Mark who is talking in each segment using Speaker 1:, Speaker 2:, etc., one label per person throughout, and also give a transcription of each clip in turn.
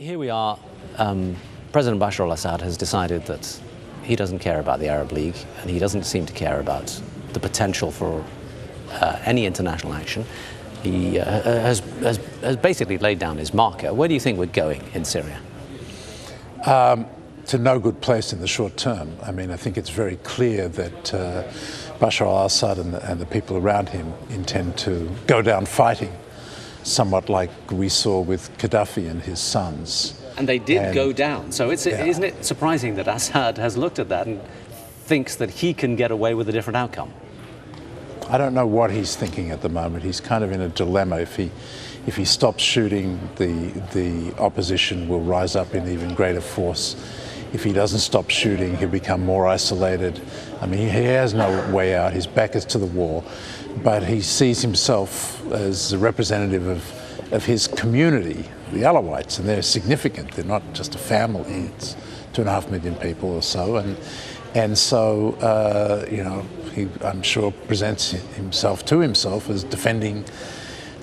Speaker 1: Here we are. President Bashar al-Assad has decided that he doesn't care about the Arab League, and he doesn't seem to care about the potential for any international action. He has basically laid down his marker. Where do you think we're going in Syria?
Speaker 2: To no good place in the short term. I mean, I think it's very clear that Bashar al-Assad and the people around him intend to go down fighting, somewhat like we saw with Gaddafi and his sons.
Speaker 1: And they did go down. So isn't it surprising that Assad has looked at that and thinks that he can get away with a different outcome?
Speaker 2: I don't know what he's thinking at the moment. He's kind of in a dilemma. If he stops shooting, the opposition will rise up in even greater force. If he doesn't stop shooting, he'll become more isolated. I mean, he has no way out. His back is to the wall. But he sees himself as a representative of his community, the Alawites, and they're significant. They're not just a family. It's 2.5 million people or so. And so, you know, he, I'm sure, presents himself as defending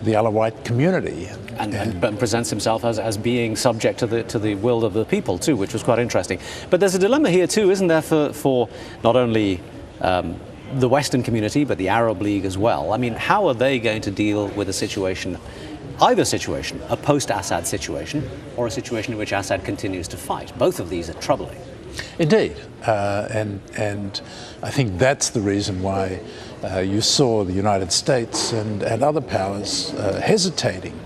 Speaker 2: the Alawite community.
Speaker 1: And presents himself as being subject to the will of the people too, which was quite interesting. But there's a dilemma here too, isn't there, for not only the Western community, but the Arab League as well? I mean, how are they going to deal with a situation, either situation, a post-Assad situation, or a situation in which Assad continues to fight? Both of these are troubling.
Speaker 2: Indeed, and I think that's the reason why you saw the United States and other powers hesitating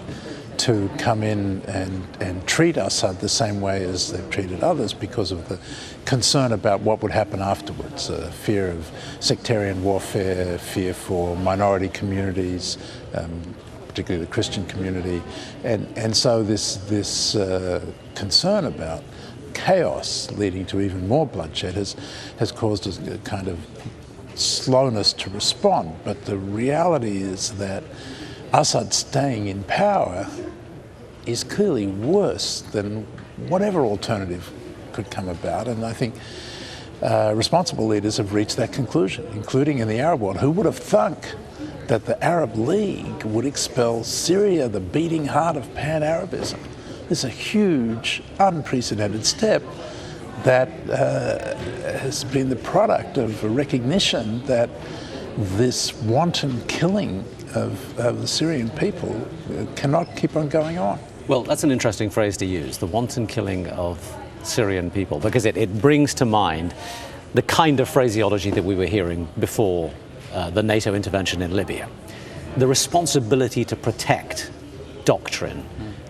Speaker 2: to come in and treat Assad the same way as they've treated others, because of the concern about what would happen afterwards, fear of sectarian warfare, fear for minority communities, particularly the Christian community, and so this concern about chaos leading to even more bloodshed has caused a kind of slowness to respond. But the reality is that Assad staying in power is clearly worse than whatever alternative could come about, and I think responsible leaders have reached that conclusion, including in the Arab world. Who would have thunk that the Arab League would expel Syria, the beating heart of pan-Arabism? It's a huge, unprecedented step that has been the product of a recognition that this wanton killing of the Syrian people cannot keep on going on.
Speaker 1: Well, that's an interesting phrase to use, the wanton killing of Syrian people, because it brings to mind the kind of phraseology that we were hearing before the NATO intervention in Libya. The responsibility to protect doctrine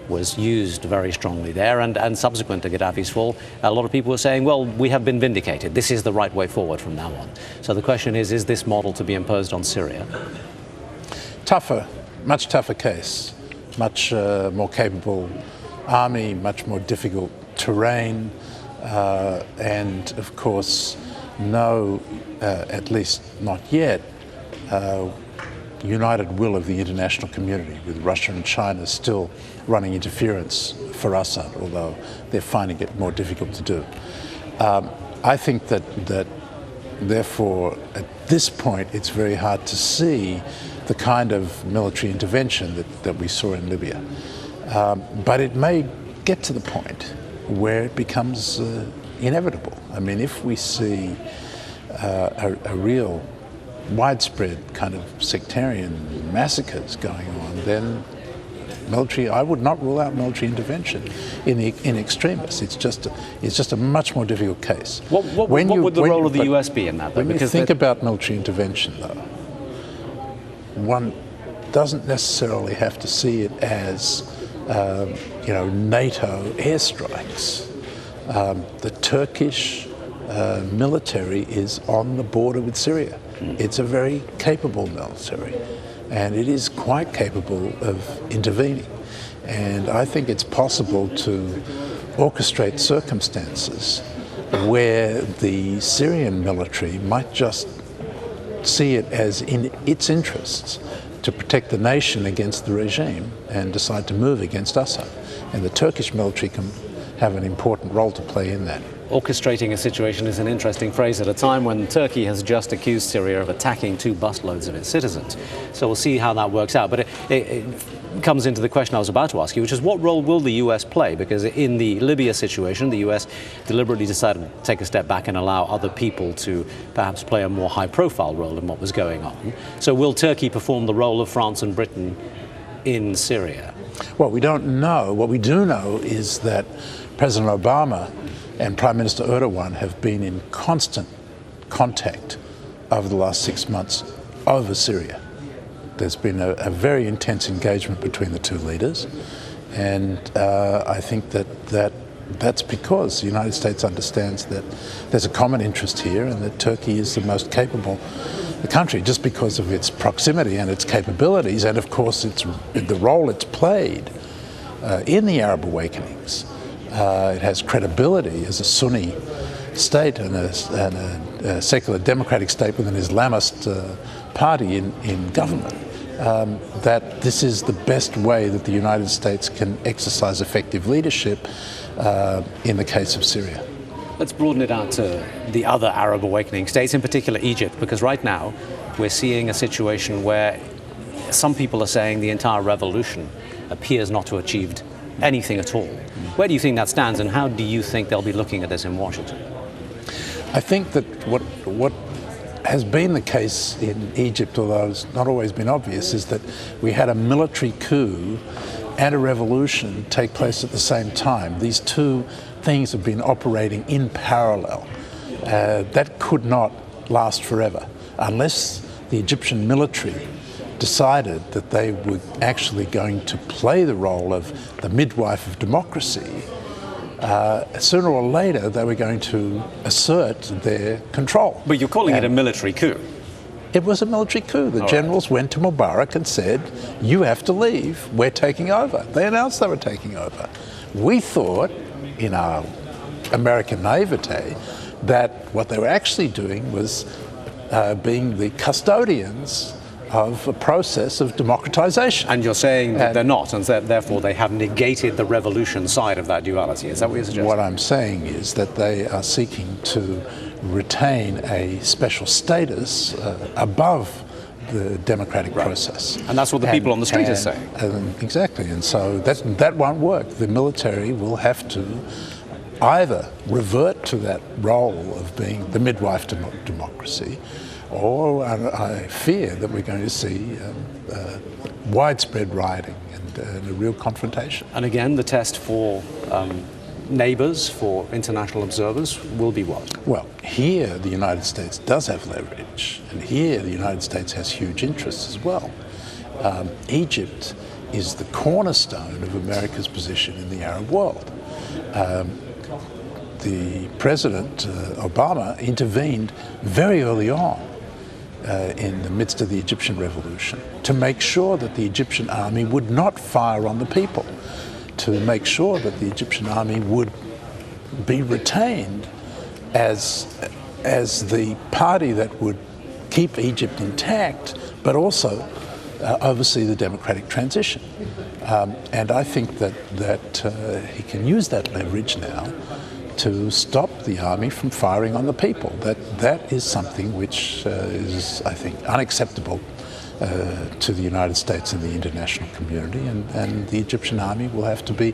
Speaker 1: was used very strongly there, and subsequent to Gaddafi's fall, a lot of people were saying, well, we have been vindicated. This is the right way forward from now on. So the question is this model to be imposed on Syria?
Speaker 2: Tougher, much tougher case, much more capable army, much more difficult terrain, and of course, no, at least not yet, united will of the international community, with Russia and China still running interference for Assad, although they're finding it more difficult to do. I think that therefore, at this point, it's very hard to see the kind of military intervention that we saw in Libya. But it may get to the point where it becomes inevitable. I mean, if we see a real widespread kind of sectarian massacres going on, then I would not rule out military intervention in extremis. It's just a much more difficult case.
Speaker 1: What would the role of the US be in that, though?
Speaker 2: When you think about military intervention, though, one doesn't necessarily have to see it as you know, NATO airstrikes. The Turkish military is on the border with Syria. It's a very capable military, and it is quite capable of intervening. And I think it's possible to orchestrate circumstances where the Syrian military might just see it as in its interests to protect the nation against the regime and decide to move against Assad. And the Turkish military can have an important role to play in that.
Speaker 1: Orchestrating a situation is an interesting phrase at a time when Turkey has just accused Syria of attacking 2 busloads of its citizens. So we'll see how that works out. But comes into the question I was about to ask you, which is what role will the US play? Because in the Libya situation, the US deliberately decided to take a step back and allow other people to perhaps play a more high-profile role in what was going on. So will Turkey perform the role of France and Britain in Syria?
Speaker 2: Well, we don't know. What we do know is that President Obama and Prime Minister Erdogan have been in constant contact over the last 6 months over Syria. There's been a very intense engagement between the two leaders, and I think that's because the United States understands that there's a common interest here and that Turkey is the most capable country just because of its proximity and its capabilities, and of course the role it's played in the Arab awakenings. It has credibility as a Sunni state and a secular democratic state with an Islamist party in government. That this is the best way that the United States can exercise effective leadership in the case of Syria.
Speaker 1: Let's broaden it out to the other Arab awakening states, in particular Egypt, because right now we're seeing a situation where some people are saying the entire revolution appears not to have achieved anything at all. Where do you think that stands, and how do you think they'll be looking at this in Washington?
Speaker 2: I think that what has been the case in Egypt, although it's not always been obvious, is that we had a military coup and a revolution take place at the same time. These two things have been operating in parallel. That could not last forever unless the Egyptian military decided that they were actually going to play the role of the midwife of democracy. Sooner or later, they were going to assert their control.
Speaker 1: But you're calling it a military coup.
Speaker 2: It was a military coup. The generals went to Mubarak and said, "You have to leave. We're taking over." They announced they were taking over. We thought, in our American naivete, that what they were actually doing was being the custodians of a process of democratization.
Speaker 1: And you're saying that they're not, and that therefore they have negated the revolution side of that duality. Is that what you're suggesting?
Speaker 2: What I'm saying is that they are seeking to retain a special status above the democratic process.
Speaker 1: And that's what the people on the street are saying.
Speaker 2: Exactly, and so that won't work. The military will have to either revert to that role of being the midwife to democracy, or I fear that we're going to see widespread rioting and a real confrontation.
Speaker 1: And again, the test for neighbors, for international observers, will be what?
Speaker 2: Well, here the United States does have leverage, and here the United States has huge interests as well. Egypt is the cornerstone of America's position in the Arab world. The President, Obama, intervened very early on in the midst of the Egyptian revolution to make sure that the Egyptian army would not fire on the people, to make sure that the Egyptian army would be retained as the party that would keep Egypt intact, but also oversee the democratic transition. And I think that he can use that leverage now to stop the army from firing on the people. That is something which is, I think, unacceptable to the United States and the international community, and the Egyptian army will have to be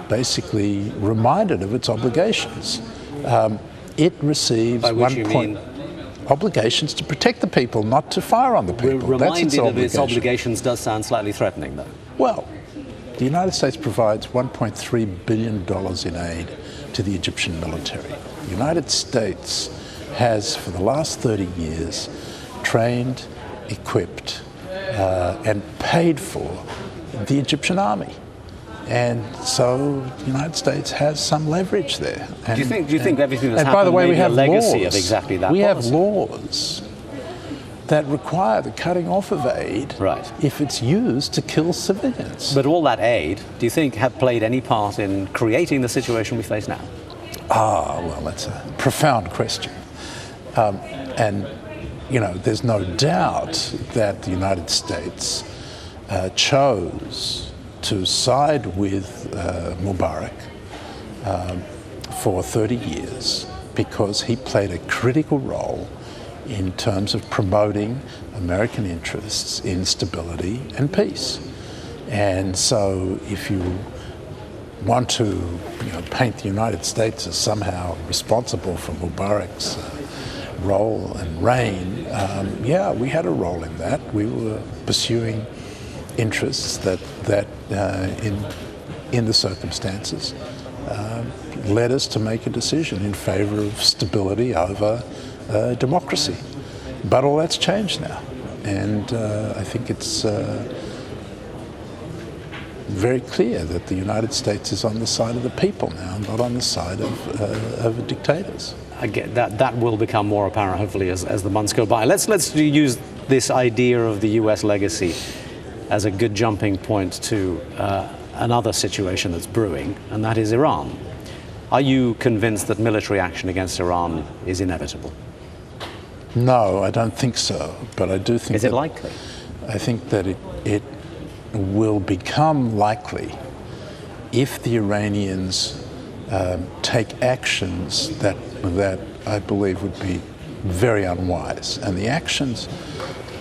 Speaker 2: basically reminded of its obligations. It receives obligations to protect the people, not to fire on the people.
Speaker 1: Reminded of its obligations does sound slightly threatening, though.
Speaker 2: Well, the United States provides $1.3 billion in aid to the Egyptian military. The United States has, for the last 30 years, trained, equipped, and paid for the Egyptian army. And so the United States has some leverage there.
Speaker 1: And, do you think everything that's happened
Speaker 2: by the way, we have
Speaker 1: a legacy
Speaker 2: laws.
Speaker 1: Of exactly that
Speaker 2: we
Speaker 1: policy?
Speaker 2: have laws that require the cutting off of aid if it's used to kill civilians.
Speaker 1: But all that aid, do you think, have played any part in creating the situation we face now?
Speaker 2: Well, that's a profound question. And, you know, there's no doubt that the United States chose to side with Mubarak for 30 years because he played a critical role in terms of promoting American interests in stability and peace. And so if you want to paint the United States as somehow responsible for Mubarak's role and reign, yeah, we had a role in that. We were pursuing interests that in the circumstances led us to make a decision in favor of stability over democracy. But all that's changed now, and I think it's very clear that the United States is on the side of the people now, not on the side of dictators.
Speaker 1: Again, that will become more apparent, hopefully, as the months go by. Let's use this idea of the U.S. legacy as a good jumping point to another situation that's brewing, and that is Iran. Are you convinced that military action against Iran is inevitable?
Speaker 2: No, I don't think so. But I do think.
Speaker 1: Is it likely?
Speaker 2: I think that it will become likely if the Iranians take actions that I believe would be very unwise. And the actions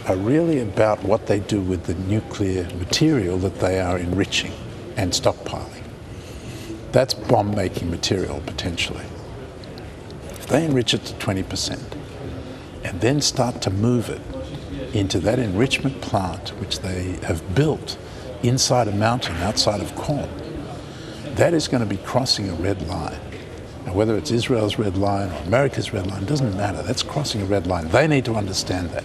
Speaker 2: are really about what they do with the nuclear material that they are enriching and stockpiling. That's bomb-making material, potentially. If they enrich it to 20% and then start to move it into that enrichment plant which they have built inside a mountain outside of Qom, that is going to be crossing a red line. Now, whether it's Israel's red line or America's red line, doesn't matter. That's crossing a red line. They need to understand that,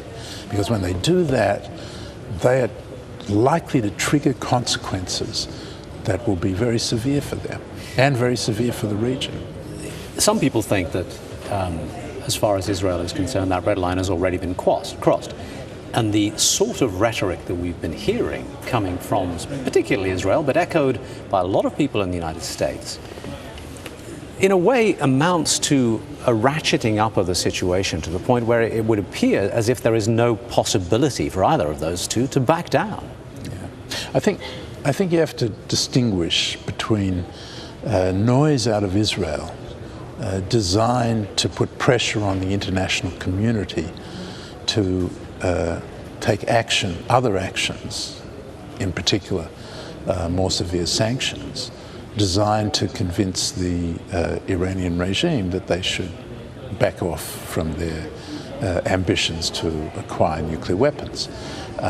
Speaker 2: because when they do that, they are likely to trigger consequences that will be very severe for them and very severe for the region.
Speaker 1: Some people think that, as far as Israel is concerned, that red line has already been crossed. And the sort of rhetoric that we've been hearing coming from particularly Israel, but echoed by a lot of people in the United States, in a way amounts to a ratcheting up of the situation to the point where it would appear as if there is no possibility for either of those two to back down.
Speaker 2: Yeah. I think you have to distinguish between noise out of Israel designed to put pressure on the international community to take action, other actions, in particular more severe sanctions, designed to convince the Iranian regime that they should back off from their ambitions to acquire nuclear weapons.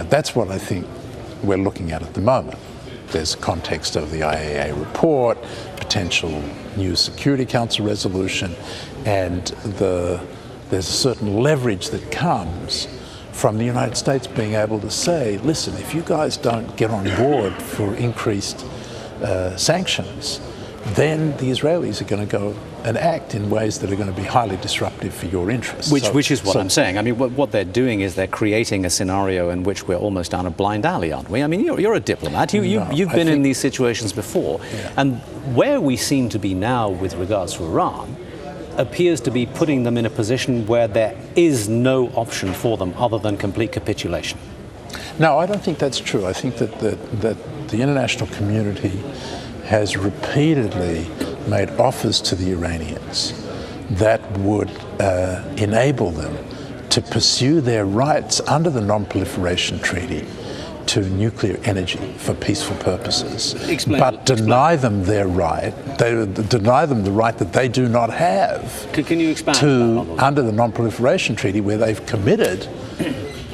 Speaker 2: That's what I think we're looking at the moment. There's a context of the AJE report, potential new Security Council resolution, and there's a certain leverage that comes from the United States being able to say, listen, if you guys don't get on board for increased sanctions, then the Israelis are going to go and act in ways that are going to be highly disruptive for your interests.
Speaker 1: Which is what I'm saying. I mean, what they're doing is they're creating a scenario in which we're almost down a blind alley, aren't we? I mean, you're a diplomat. You've been in these situations before.
Speaker 2: Yeah.
Speaker 1: And where we seem to be now with regards to Iran appears to be putting them in a position where there is no option for them other than complete capitulation.
Speaker 2: No, I don't think that's true. I think that the international community has repeatedly made offers to the Iranians that would enable them to pursue their rights under the Non-Proliferation Treaty to nuclear energy for peaceful purposes, but deny them their right. They deny them the right that they do not have.
Speaker 1: Can you expand
Speaker 2: under the Non-Proliferation Treaty, where they've committed.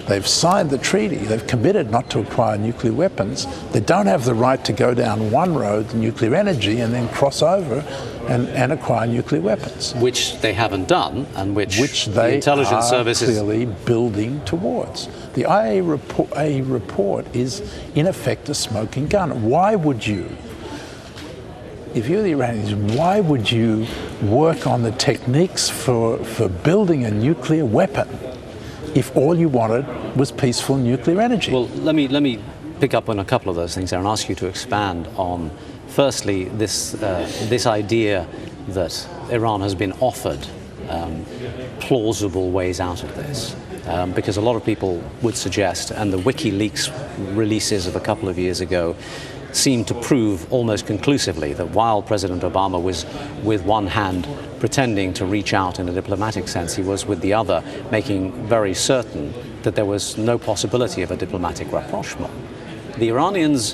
Speaker 2: They've signed the treaty, they've committed not to acquire nuclear weapons. They don't have the right to go down one road, nuclear energy, and then cross over and acquire nuclear weapons.
Speaker 1: Which they haven't done, and which
Speaker 2: they
Speaker 1: the intelligence
Speaker 2: are
Speaker 1: services
Speaker 2: clearly building towards. The AJE report is, in effect, a smoking gun. Why would you, if you're the Iranians, why would you work on the techniques for building a nuclear weapon if all you wanted was peaceful nuclear energy?
Speaker 1: Well, let me pick up on a couple of those things there and ask you to expand on, firstly, this idea that Iran has been offered plausible ways out of this. Because a lot of people would suggest, and the WikiLeaks releases of a couple of years ago seemed to prove almost conclusively that while President Obama was with one hand pretending to reach out in a diplomatic sense, he was with the other making very certain that there was no possibility of a diplomatic rapprochement. The Iranians,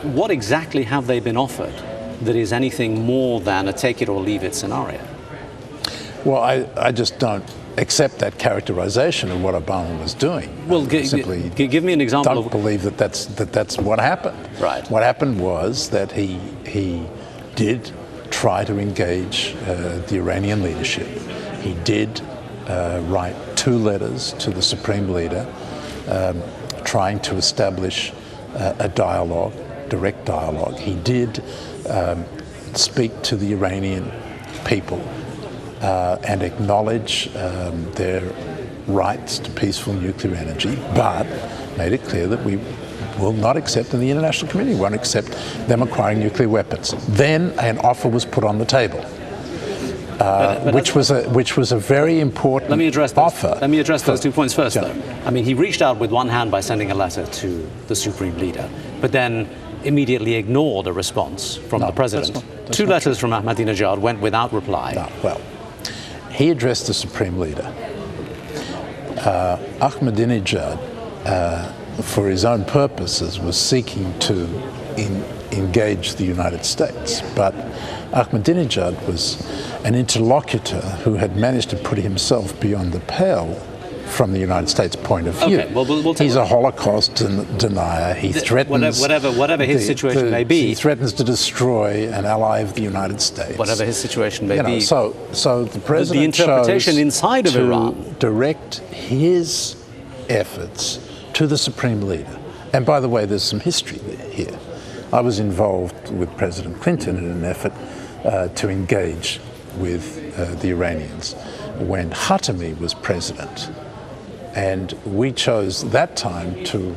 Speaker 1: what exactly have they been offered that is anything more than a take it or leave it scenario?
Speaker 2: Well, I just don't accept that characterization of what Obama was doing.
Speaker 1: Well, give me an example.
Speaker 2: Don't believe that that's what happened.
Speaker 1: Right.
Speaker 2: What happened was that he did try to engage the Iranian leadership. He did write 2 letters to the Supreme Leader, trying to establish a dialogue, direct dialogue. He did speak to the Iranian people and acknowledge their rights to peaceful nuclear energy, but made it clear that we will not accept, and the international community won't accept, them acquiring nuclear weapons. Then an offer was put on the table, which was a very important offer.
Speaker 1: Let me address those 2 points first, though. I mean, he reached out with one hand by sending a letter to the Supreme Leader, but then immediately ignored a response from the President. That's 2 letters from Ahmadinejad went without reply.
Speaker 2: No, well, he addressed the Supreme Leader. Ahmadinejad, for his own purposes, was seeking to engage the United States, but Ahmadinejad was an interlocutor who had managed to put himself beyond the pale from the United States' point of view.
Speaker 1: Okay, well, we'll
Speaker 2: he's a Holocaust denier. He threatens
Speaker 1: whatever his situation may be.
Speaker 2: He threatens to destroy an ally of the United States.
Speaker 1: Whatever his situation may be.
Speaker 2: So the president
Speaker 1: the interpretation
Speaker 2: chose
Speaker 1: inside of
Speaker 2: to
Speaker 1: Iran
Speaker 2: direct his efforts to the Supreme Leader. And by the way, there's some history here. I was involved with President Clinton in an effort to engage with the Iranians when Khatami was president. And we chose that time to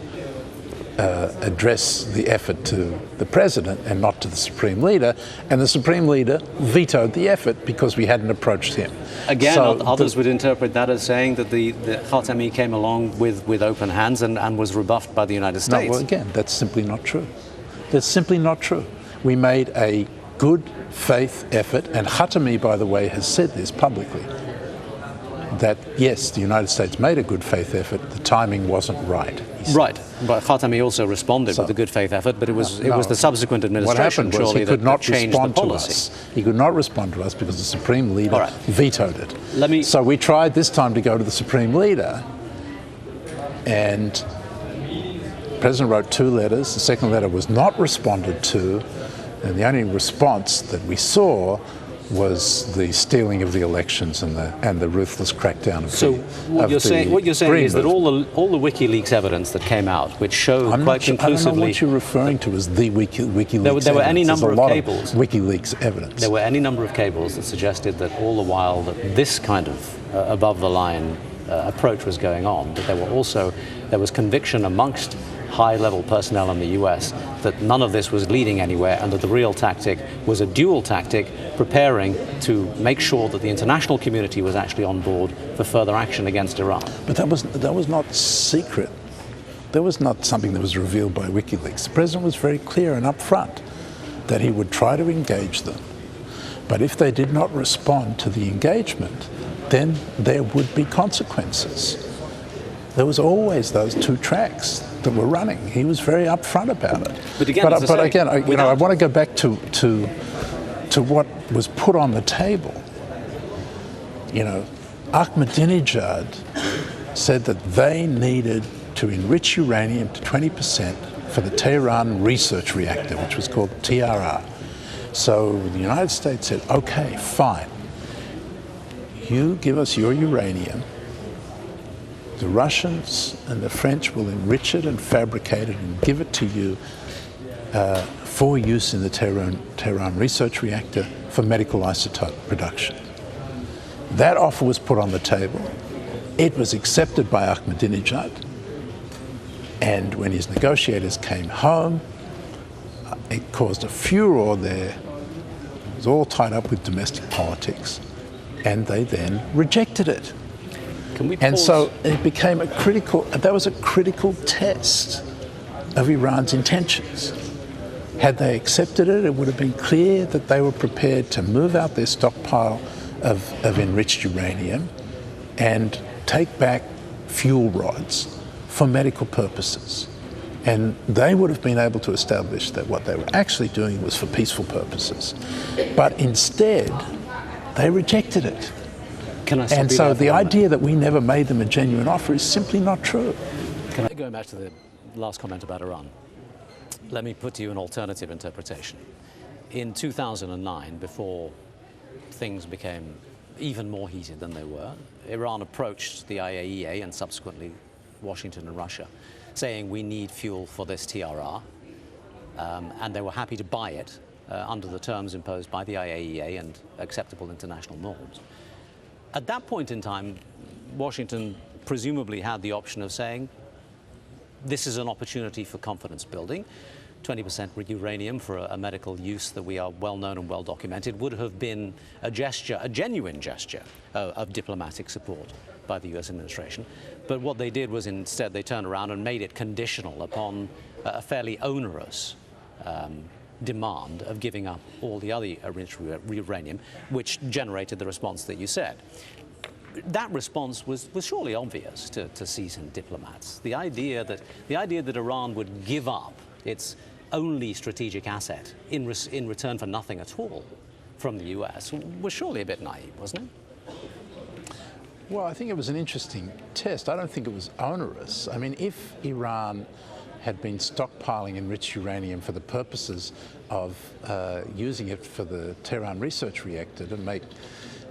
Speaker 2: address the effort to the president and not to the Supreme Leader. And the Supreme Leader vetoed the effort because we hadn't approached him.
Speaker 1: Again, others would interpret that as saying that the Khatami came along with open hands and was rebuffed by the United States.
Speaker 2: No, well, again, that's simply not true. That's simply not true. We made a good faith effort, and Khatami, by the way, has said this publicly, that yes, the United States made a good faith effort, the timing wasn't right.
Speaker 1: Right, but Khatami also responded with a good faith effort, but it was the subsequent administration surely that changed the policy.
Speaker 2: He could not respond to us because the Supreme Leader vetoed it. So we tried this time to go to the Supreme Leader, and the President wrote 2 letters. The second letter was not responded to, and the only response that we saw was the stealing of the elections and the ruthless crackdown of
Speaker 1: what you're saying is that all the WikiLeaks evidence that came out, which showed quite conclusively.
Speaker 2: I don't know what you're referring to as the WikiLeaks.
Speaker 1: There were any number of cables.
Speaker 2: WikiLeaks evidence.
Speaker 1: There were any number of cables that suggested that all the while that this kind of above-the-line approach was going on, that there was conviction amongst high-level personnel in the US that none of this was leading anywhere, and that the real tactic was a dual tactic, preparing to make sure that the international community was actually on board for further action against Iran.
Speaker 2: But that was not secret. That was not something that was revealed by WikiLeaks. The president was very clear and upfront that he would try to engage them. But if they did not respond to the engagement, then there would be consequences. There was always those 2 tracks that were running. He was very upfront about it.
Speaker 1: But again,
Speaker 2: I want to go back to what was put on the table. Ahmadinejad said that they needed to enrich uranium to 20% for the Tehran research reactor, which was called TRR. So the United States said, okay, fine. You give us your uranium. The Russians and the French will enrich it and fabricate it and give it to you for use in the Tehran research reactor for medical isotope production. That offer was put on the table. It was accepted by Ahmadinejad. And when his negotiators came home, it caused a furor there. It was all tied up with domestic politics. And they then rejected it. And so it became that was a critical test of Iran's intentions. Had they accepted it, it would have been clear that they were prepared to move out their stockpile of enriched uranium and take back fuel rods for medical purposes. And they would have been able to establish that what they were actually doing was for peaceful purposes. But instead, they rejected it. And so the idea that we never made them a genuine offer is simply not true.
Speaker 1: Going back to the last comment about Iran, let me put to you an alternative interpretation. In 2009, before things became even more heated than they were, Iran approached the IAEA and subsequently Washington and Russia, saying we need fuel for this TRR, and they were happy to buy it under the terms imposed by the IAEA and acceptable international norms. At that point in time, Washington presumably had the option of saying, this is an opportunity for confidence building. 20% uranium for a medical use that we are well known and well documented would have been a gesture, a genuine gesture of diplomatic support by the US administration. But what they did was instead they turned around and made it conditional upon a fairly onerous demand of giving up all the other enriched uranium, which generated the response that you said. That response was surely obvious to seasoned diplomats. The idea that Iran would give up its only strategic asset in return for nothing at all from the US was surely a bit naive, wasn't it?
Speaker 2: Well, I think it was an interesting test. I don't think it was onerous. I mean, if Iran had been stockpiling enriched uranium for the purposes of using it for the Tehran research reactor to make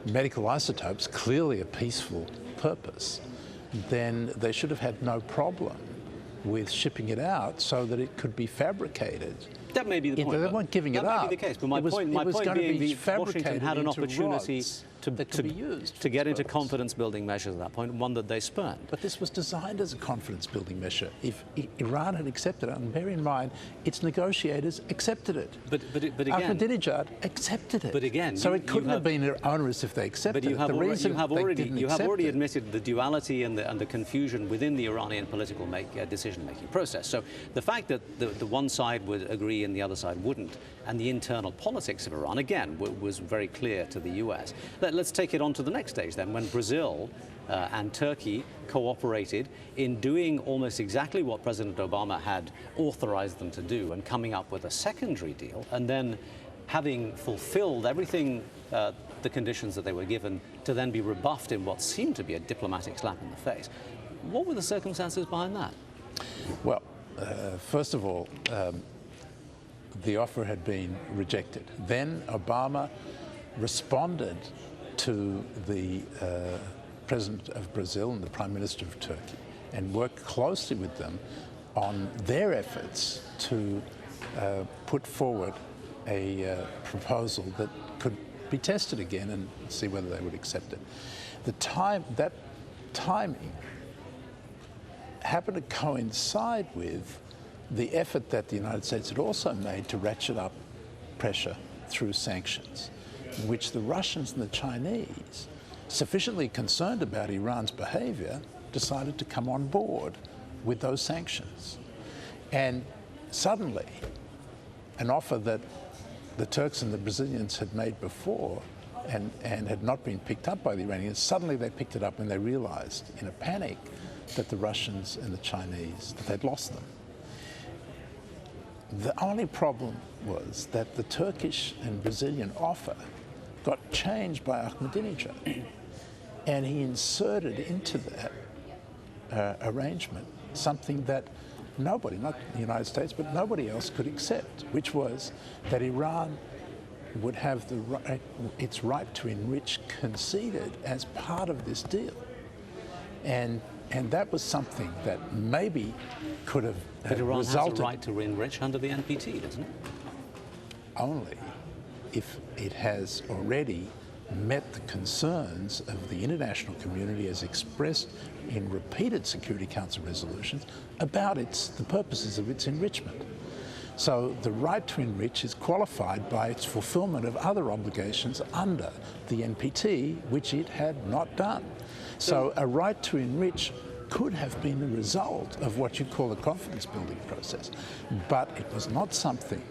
Speaker 2: medical isotopes, clearly a peaceful purpose, then they should have had no problem with shipping it out so that it could be fabricated.
Speaker 1: That may be the point.
Speaker 2: They weren't giving it up.
Speaker 1: That may be the case, but my point being Washington had an opportunity to get into confidence-building measures at that point, one that they spurned.
Speaker 2: But this was designed as a confidence-building measure. If Iran had accepted it, and bear in mind, its negotiators accepted it.
Speaker 1: But again,
Speaker 2: Ahmadinejad accepted it.
Speaker 1: But again,
Speaker 2: so it couldn't have been onerous if they accepted it.
Speaker 1: You have already admitted the duality and the confusion within the Iranian political decision-making process. So the fact that the one side would agree and the other side wouldn't, and the internal politics of Iran, again, was very clear to the US. Let's take it on to the next stage then, when Brazil and Turkey cooperated in doing almost exactly what President Obama had authorized them to do and coming up with a secondary deal, and then having fulfilled everything, the conditions that they were given, to then be rebuffed in what seemed to be a diplomatic slap in the face. What were the circumstances behind that?
Speaker 2: Well, first of all, the offer had been rejected. Then Obama responded to the President of Brazil and the Prime Minister of Turkey and worked closely with them on their efforts to put forward a proposal that could be tested again and see whether they would accept it. That timing happened to coincide with the effort that the United States had also made to ratchet up pressure through sanctions, in which the Russians and the Chinese, sufficiently concerned about Iran's behavior, decided to come on board with those sanctions. And suddenly, an offer that the Turks and the Brazilians had made before and had not been picked up by the Iranians, suddenly they picked it up when they realized, in a panic, that the Russians and the Chinese, that they'd lost them. The only problem was that the Turkish and Brazilian offer got changed by Ahmadinejad, and he inserted into that arrangement something that nobody, not the United States, but nobody else could accept, which was that Iran would have its right to enrich conceded as part of this deal. And that was something that maybe could have
Speaker 1: But Iran
Speaker 2: resulted
Speaker 1: has a right to enrich under the NPT, doesn't it?
Speaker 2: Only if it has already met the concerns of the international community as expressed in repeated Security Council resolutions about the purposes of its enrichment. So the right to enrich is qualified by its fulfillment of other obligations under the NPT, which it had not done. So a right to enrich could have been the result of what you call a confidence building process, but it was not something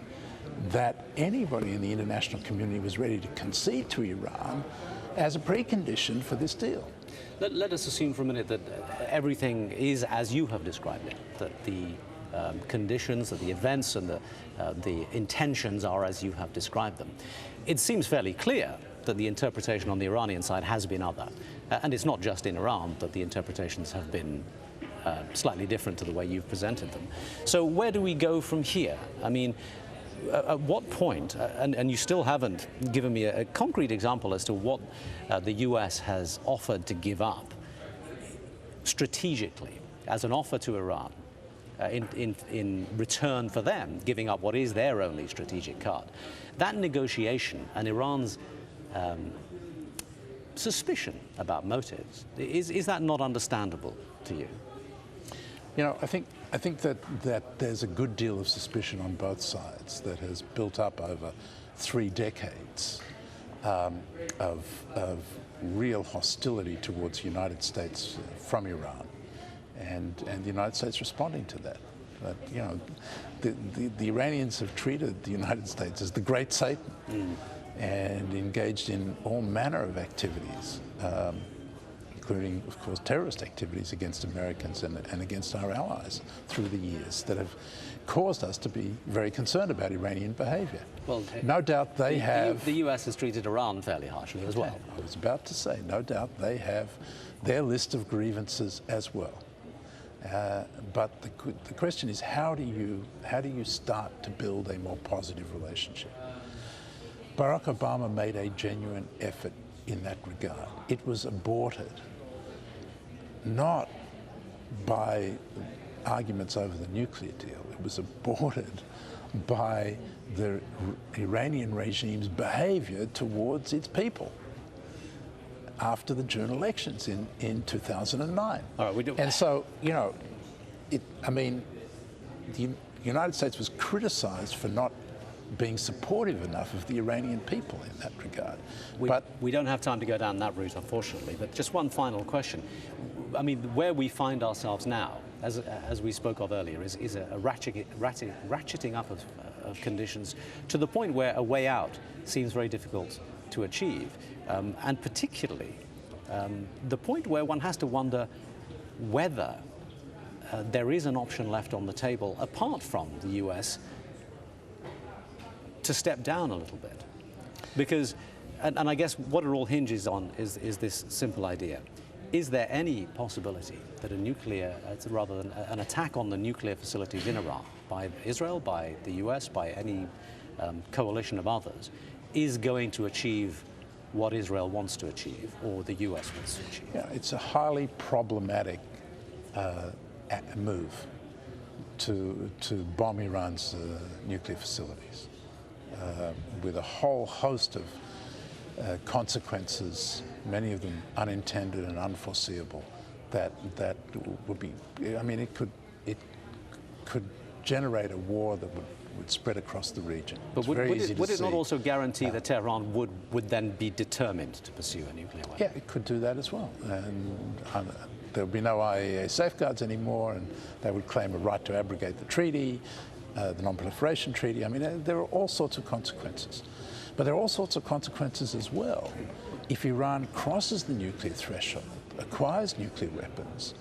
Speaker 2: that anybody in the international community was ready to concede to Iran as a precondition for this deal.
Speaker 1: Let us assume for a minute that everything is as you have described it, that the conditions, that the events and the intentions are as you have described them. It seems fairly clear that the interpretation on the Iranian side has been other. And it's not just in Iran that the interpretations have been slightly different to the way you've presented them. So where do we go from here? I mean, at what point, and you still haven't given me a concrete example as to what the US has offered to give up strategically as an offer to Iran in return for them giving up what is their only strategic card. That negotiation and Iran's suspicion about motives, is that not understandable to you?
Speaker 2: You know, I think that there's a good deal of suspicion on both sides that has built up over 3 decades of real hostility towards the United States from Iran, and the United States responding to that. But you know, the Iranians have treated the United States as the great Satan and engaged in all manner of activities, including, of course, terrorist activities against Americans and against our allies through the years that have caused us to be very concerned about Iranian behavior. Well, no doubt they have...
Speaker 1: The US has treated Iran fairly harshly as well.
Speaker 2: I was about to say, no doubt they have their list of grievances as well. But the question is, how do you start to build a more positive relationship? Barack Obama made a genuine effort in that regard. It was aborted not by arguments over the nuclear deal. It was aborted by the Iranian regime's behavior towards its people after the June elections in 2009.
Speaker 1: All right, we do.
Speaker 2: And so, you know, the United States was criticized for not being supportive enough of the Iranian people in that regard.
Speaker 1: But we don't have time to go down that route, unfortunately. But just one final question. I mean, where we find ourselves now, as we spoke of earlier, is a ratcheting up of conditions to the point where a way out seems very difficult to achieve. And particularly the point where one has to wonder whether there is an option left on the table, apart from the US, to step down a little bit. Because, and I guess what it all hinges on is this simple idea. Is there any possibility that rather than an attack on the nuclear facilities in Iran by Israel, by the US, by any coalition of others, is going to achieve what Israel wants to achieve or the US wants to achieve?
Speaker 2: Yeah, it's a highly problematic move to bomb Iran's nuclear facilities with a whole host of consequences, many of them unintended and unforeseeable, that would be, I mean, it could generate a war that would spread across the region.
Speaker 1: But would it not also guarantee that Tehran would then be determined to pursue a nuclear weapon?
Speaker 2: Yeah, it could do that as well. And there would be no IAEA safeguards anymore, and they would claim a right to abrogate the treaty, the non-proliferation treaty. I mean, there are all sorts of consequences. But there are all sorts of consequences as well if Iran crosses the nuclear threshold, acquires nuclear weapons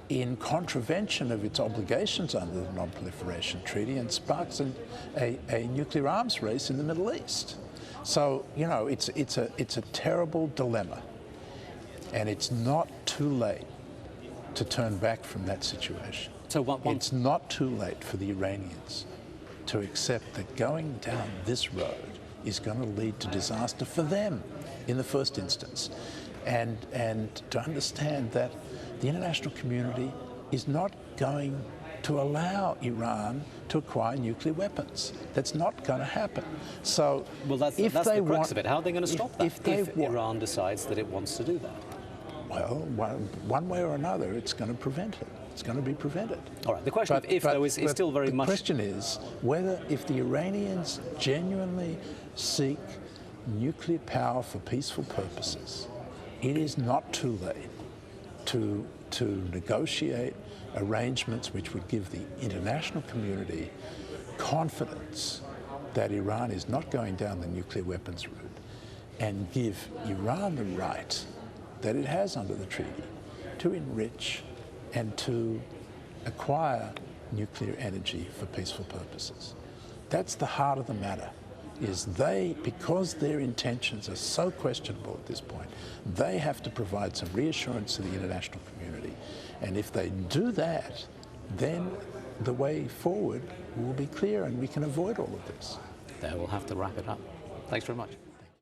Speaker 2: in contravention of its obligations under the non-proliferation treaty, and sparks a nuclear arms race in the Middle East. So, you know, it's a terrible dilemma, and it's not too late to turn back from that situation. So it's not too late for the Iranians to accept that going down this road is going to lead to disaster for them in the first instance, and to understand that the international community is not going to allow Iran to acquire nuclear weapons. That's not going to happen. So,
Speaker 1: well, that's the crux of it. How are they going to stop that if Iran decides that it wants to do that?
Speaker 2: Well, one way or another, it's going to prevent it. It's going to be prevented.
Speaker 1: All right. The question of if, though, is still very much...
Speaker 2: The question is whether, if the Iranians genuinely seek nuclear power for peaceful purposes, it is not too late to negotiate arrangements which would give the international community confidence that Iran is not going down the nuclear weapons route and give Iran the right that it has under the treaty to enrich and to acquire nuclear energy for peaceful purposes. That's the heart of the matter, is they, because their intentions are so questionable at this point, they have to provide some reassurance to the international community. And if they do that, then the way forward will be clear and we can avoid all of this.
Speaker 1: There, we'll have to wrap it up. Thanks very much.